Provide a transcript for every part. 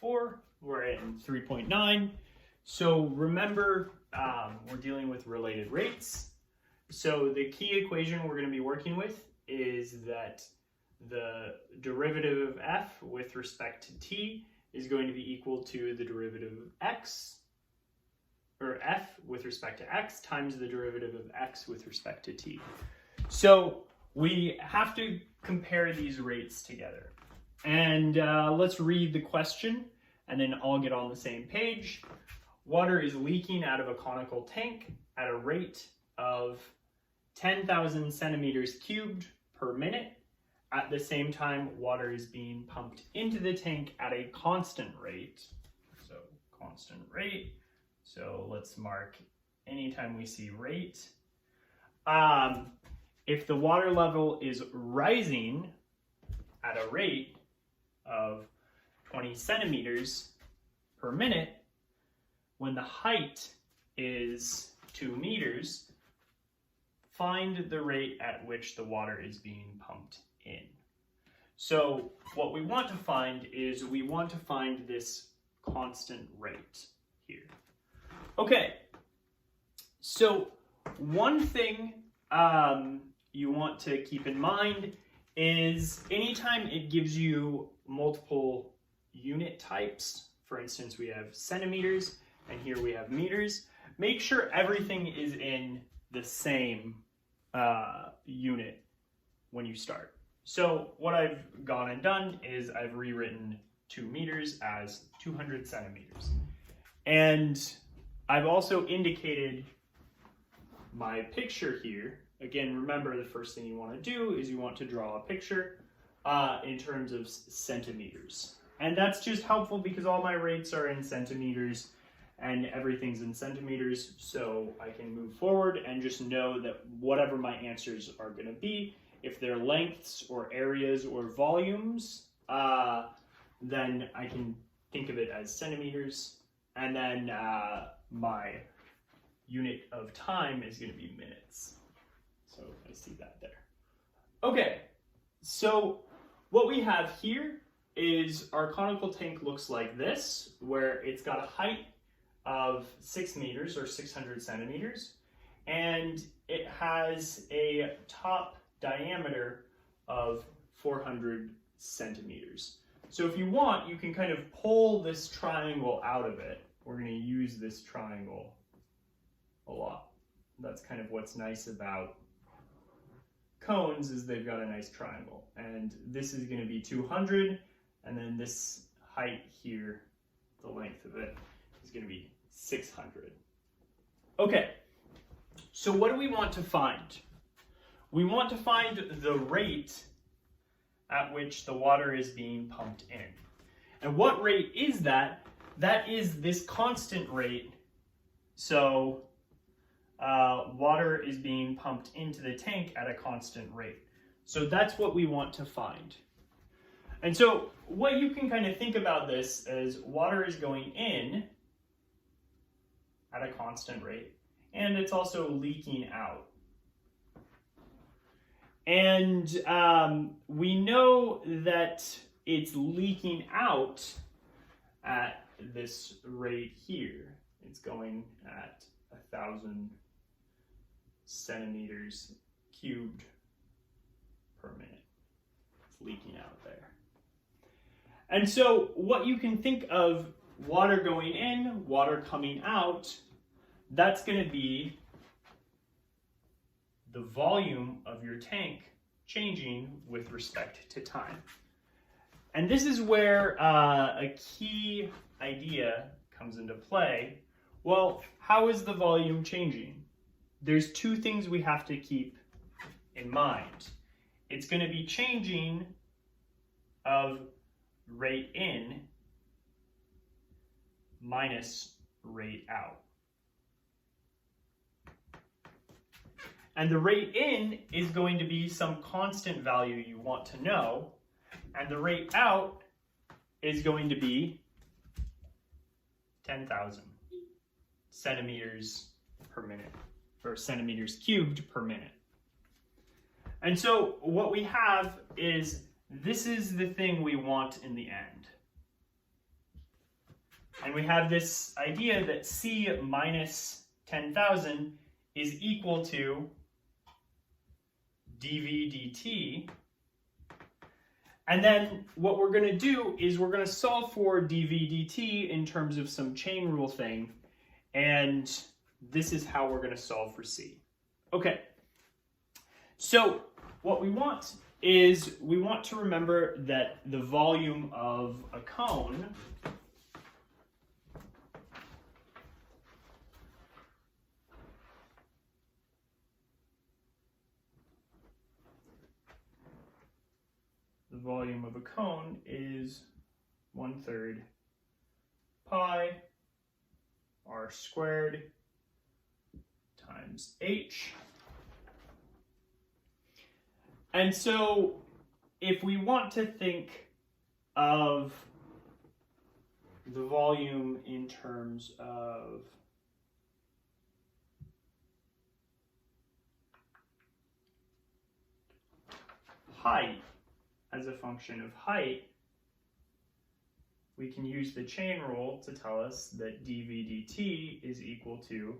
4, we're in 3.9. So remember, we're dealing with related rates. So the key equation we're going to be working with is that the derivative of f with respect to t is going to be equal to the derivative of x, or f with respect to x times the derivative of x with respect to t. So we have to compare these rates together. And let's read the question, and then I'll get on the same page. Water is leaking out of a conical tank at a rate of 10,000 centimeters cubed per minute. At the same time, water is being pumped into the tank at a constant rate. So constant rate. So let's mark anytime we see rate. If the water level is rising at a rate of 20 centimeters per minute, when the height is 2 meters, find the rate at which the water is being pumped in. So what we want to find is we want to find this constant rate here. Okay, so one thing you want to keep in mind is anytime it gives you multiple unit types, for instance, we have centimeters and here we have meters, make sure everything is in the same unit when you start. So what I've gone and done is I've rewritten 2 meters as 200 centimeters. And I've also indicated my picture here. Again, remember the first thing you want to do is you want to draw a picture in terms of centimeters. And that's just helpful because all my rates are in centimeters and everything's in centimeters, so I can move forward and just know that whatever my answers are going to be, if they're lengths or areas or volumes, then I can think of it as centimeters, and then my unit of time is going to be minutes. So I see that there. Okay, so what we have here is our conical tank looks like this, where it's got a height of 6 meters or 600 centimeters, and it has a top diameter of 400 centimeters. So if you want, you can kind of pull this triangle out of it. We're going to use this triangle a lot. That's kind of what's nice about cones, is they've got a nice triangle. And this is going to be 200, and then this height here, the length of it, is going to be 600. Okay, so what do we want to find? We want to find the rate at which the water is being pumped in. And what rate is that? That is this constant rate. So water is being pumped into the tank at a constant rate. So that's what we want to find. And so what you can kind of think about this is water is going in at a constant rate, and it's also leaking out. And we know that it's leaking out at this rate here. It's going at 1,000 centimeters cubed per minute. It's leaking out there. And so what you can think of water going in, water coming out, that's going to be the volume of your tank changing with respect to time. And this is where a key idea comes into play. Well, how is the volume changing? There's two things we have to keep in mind. It's going to be changing of rate in minus rate out. And the rate in is going to be some constant value you want to know, and the rate out is going to be 10,000 centimeters per minute, or centimeters cubed per minute. And so what we have is, this is the thing we want in the end. And we have this idea that C minus 10,000 is equal to dV dt. And then what we're going to do is we're going to solve for dV dt in terms of some chain rule thing. And this is how we're going to solve for C. Okay. So what we want is we want to remember that the volume of a cone is 1/3 pi r squared times h. And so if we want to think of the volume in terms of height as a function of height, we can use the chain rule to tell us that dV dt is equal to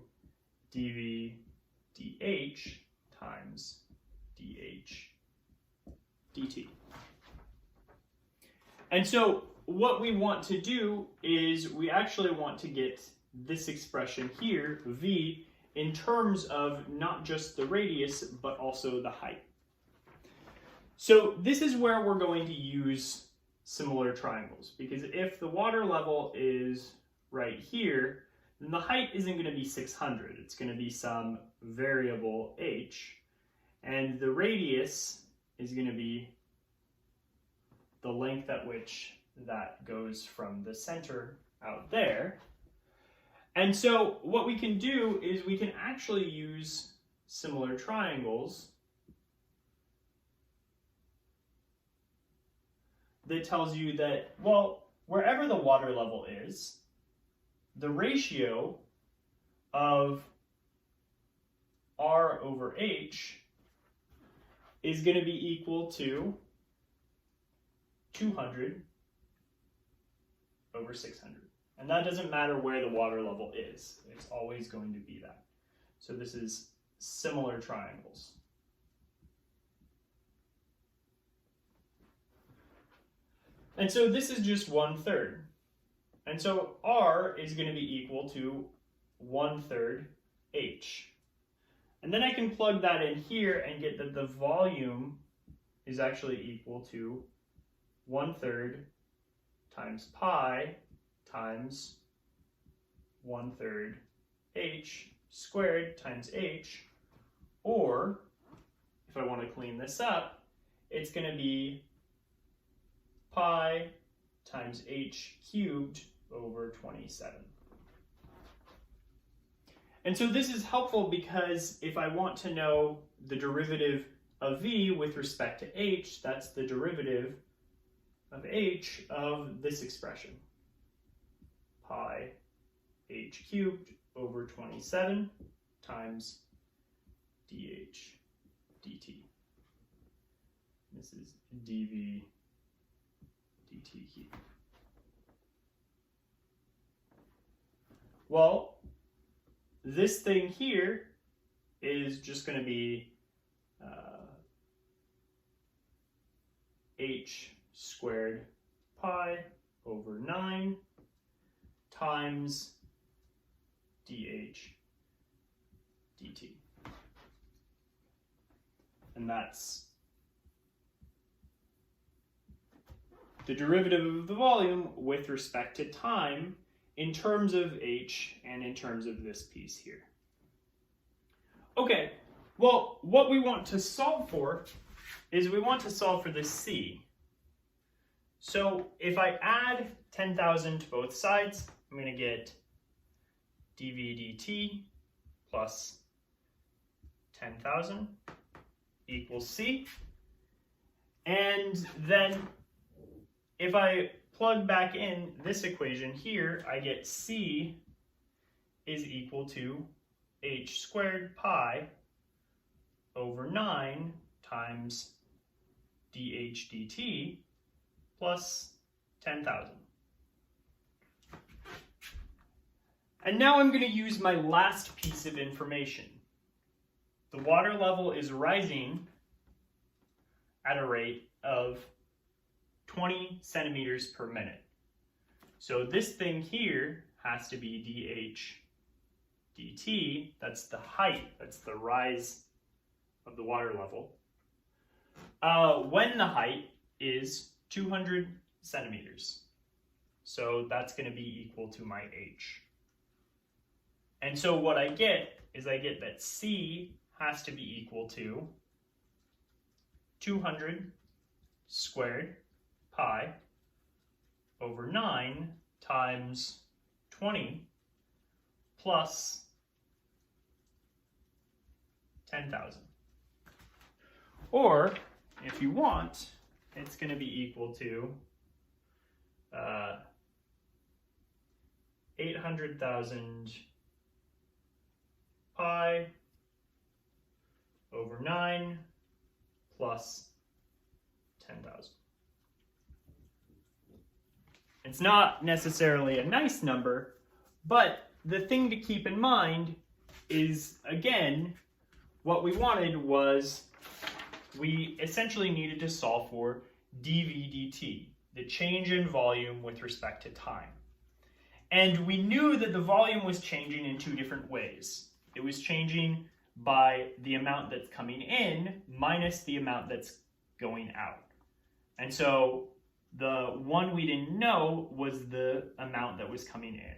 dV dH times dH dt. And so what we want to do is we actually want to get this expression here, V, in terms of not just the radius, but also the height. So this is where we're going to use similar triangles, because if the water level is right here, then the height isn't going to be 600. It's going to be some variable h, and the radius is going to be the length at which that goes from the center out there. And so what we can do is we can actually use similar triangles that tells you that, well, wherever the water level is, the ratio of R over H is going to be equal to 200 over 600. And that doesn't matter where the water level is. It's always going to be that. So this is similar triangles. And so this is just 1/3. And so R is going to be equal to 1/3 H. And then I can plug that in here and get that the volume is actually equal to 1/3 times pi times 1/3 H squared times H. Or, if I want to clean this up, it's going to be pi times H cubed over 27. And so this is helpful because if I want to know the derivative of V with respect to H, that's the derivative of H of this expression. Pi H cubed over 27 times dH dt. This is dV dt cubed. Well, this thing here is just going to be H squared pi over 9 times dH dt. And that's the derivative of the volume with respect to time in terms of H and in terms of this piece here. Okay, well, what we want to solve for is we want to solve for this C. So if I add 10,000 to both sides, I'm going to get dV dt plus 10,000 equals C. And then if I plug back in this equation here, I get C is equal to H squared pi over 9 times dH dt plus 10,000. And now I'm going to use my last piece of information. The water level is rising at a rate of 20 centimeters per minute. So this thing here has to be dH dt. That's the height, that's the rise of the water level. When the height is 200 centimeters. So that's going to be equal to my h. And so what I get is I get that C has to be equal to 200 squared pi over 9 times 20 plus 10,000. Or, if you want, it's going to be equal to 800,000 pi over 9 plus 10,000. It's not necessarily a nice number, but the thing to keep in mind is, again, what we wanted was we essentially needed to solve for dV dt, the change in volume with respect to time. And we knew that the volume was changing in two different ways. It was changing by the amount that's coming in minus the amount that's going out. And so the one we didn't know was the amount that was coming in.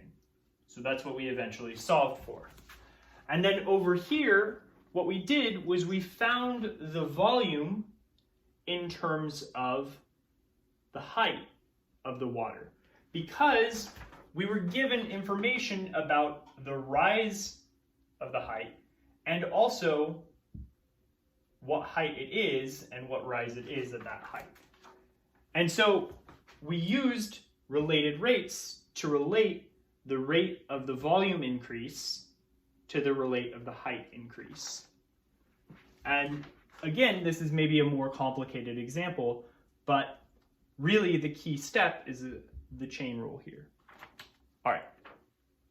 So that's what we eventually solved for. And then over here, what we did was we found the volume in terms of the height of the water, because we were given information about the rise of the height and also what height it is and what rise it is at that height. And so we used related rates to relate the rate of the volume increase to the rate of the height increase. And again, this is maybe a more complicated example, but really the key step is the chain rule here. All right.